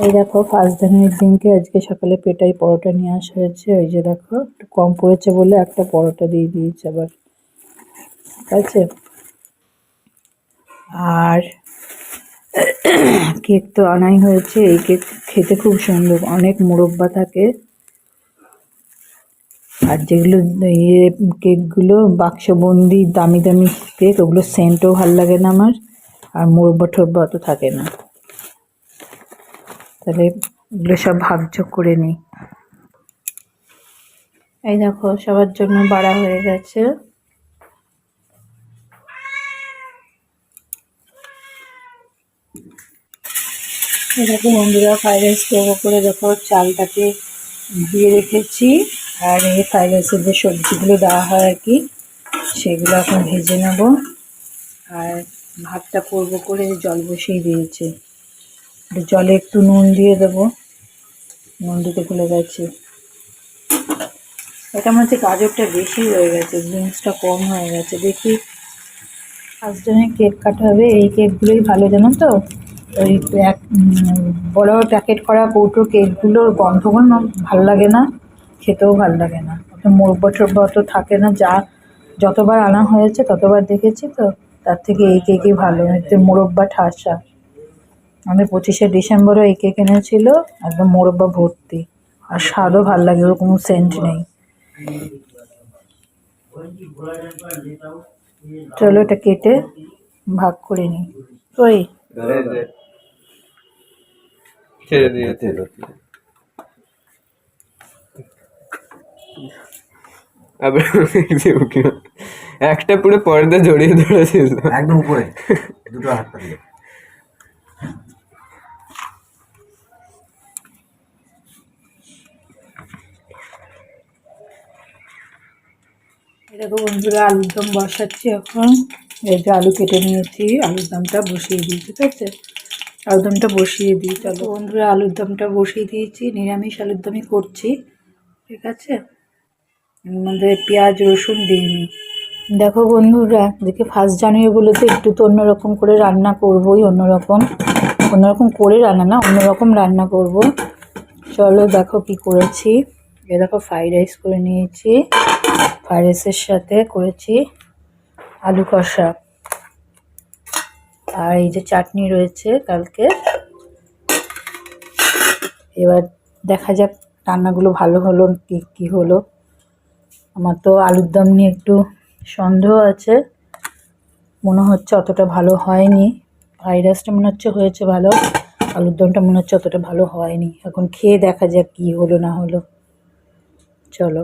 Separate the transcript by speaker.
Speaker 1: এই দেখো ফার্স্ট জানুয়ারির দিনকে আজকে সকালে পেটাই পরোটা নিয়ে আসা হয়েছে। ওই যে দেখো একটু কম পড়েছে বলে একটা পরোটা দিয়ে দিয়েছে আবার, ঠিক আছে। আর কেক তো আনাই হয়েছে। এই কেক খেতে খুব সুন্দর, অনেক মোরব্বা থাকে। আর যেগুলো ইয়ে কেকগুলো বাক্সবন্দি দামি দামি কেক, ওগুলো সেন্টও ভাল লাগে না আমার, আর মোরব্বা টোরব্বা অত থাকে না। তাহলে এগুলো সব ভাগযোগ করে নিই। এই দেখো সবার জন্য বাড়া হয়ে গেছে। এই দেখো বন্ধুরা, ফ্রাইড রাইস করবো করে দেখো চালটাকে দিয়ে রেখেছি। আর এই ফ্রাইড রাইসের যে সবজিগুলো দেওয়া হয় আর কি, সেগুলো এখন ভেজে নেব। আর ভাতটা করবো করে জল বসিয়ে দিয়েছি। জলে একটু নুন দিয়ে দেবো, নুন দিতে ভুলে গেছি। এটা মনে হচ্ছে গাজরটা বেশি হয়ে গেছে, বিনসটা কম হয়ে গেছে। দেখি ফার্স্ট জন্য কেক কাটা হবে। এই কেকগুলোই ভালো, জানো তো। ওই বড় প্যাকেট করা কৌটোর কেকগুলোর গন্ধগুলো ভালো লাগে না, খেতেও ভালো লাগে না। অত মোরব্বা টোরব্বা অত থাকে না। যতবার আনা হয়েছে ততবার দেখেছি তো, তার থেকে এই কেকই ভালো, একটু মোরব্বা ঠাসা। আমাদের 25শে ডিসেম্বরও এই কেক এনেছিল, একদম মোরব্বা ভর্তি। আর স্বাদও ভালো লাগে, ওরকম সেন্ট নেই। চলো এটা কেটে ভাগ করে নিই। ওই
Speaker 2: একটা পুরো পর্দা জড়িয়ে ধরেছিল
Speaker 3: একদম উপরে, দুটো হাতটা দিয়ে।
Speaker 1: দেখো বন্ধুরা, আলুর দম বসাচ্ছি এখন। এই যে আলু কেটে নিয়েছি, আলুর দমটা বসিয়ে দিই, ঠিক আছে। আলুর দমটা বসিয়ে দিই। চলো বন্ধুরা, আলুর দমটা বসিয়ে দিয়েছি। নিরামিষ আলুর দমই করছি, ঠিক আছে। এর মধ্যে পেঁয়াজ রসুন দিইনি। দেখো বন্ধুরা, দেখে ফার্স্ট জানুয়ারি বলেছে একটু তো অন্যরকম করে রান্না করবোই। অন্যরকম করে রান্না না, অন্যরকম রান্না করব। চলো দেখো কি করেছি। এ দেখো ফ্রাইড রাইস করে নিয়েছি, ফ্রাইড রাইসের সাথে করেছি আলু কষা। আর এই যে চাটনি রয়েছে কালকে। এবার দেখা যাক রান্নাগুলো ভালো হলো কি হলো। আমার তো আলুর দম নিয়ে একটু সন্দেহ আছে, মনে হচ্ছে অতটা ভালো হয়নি। ফ্রাইড রাইসটা মনে হচ্ছে হয়েছে ভালো, আলুর দমটা মনে হচ্ছে অতটা ভালো হয়নি। এখন খেয়ে দেখা যাক কি হলো না হলো। চলো।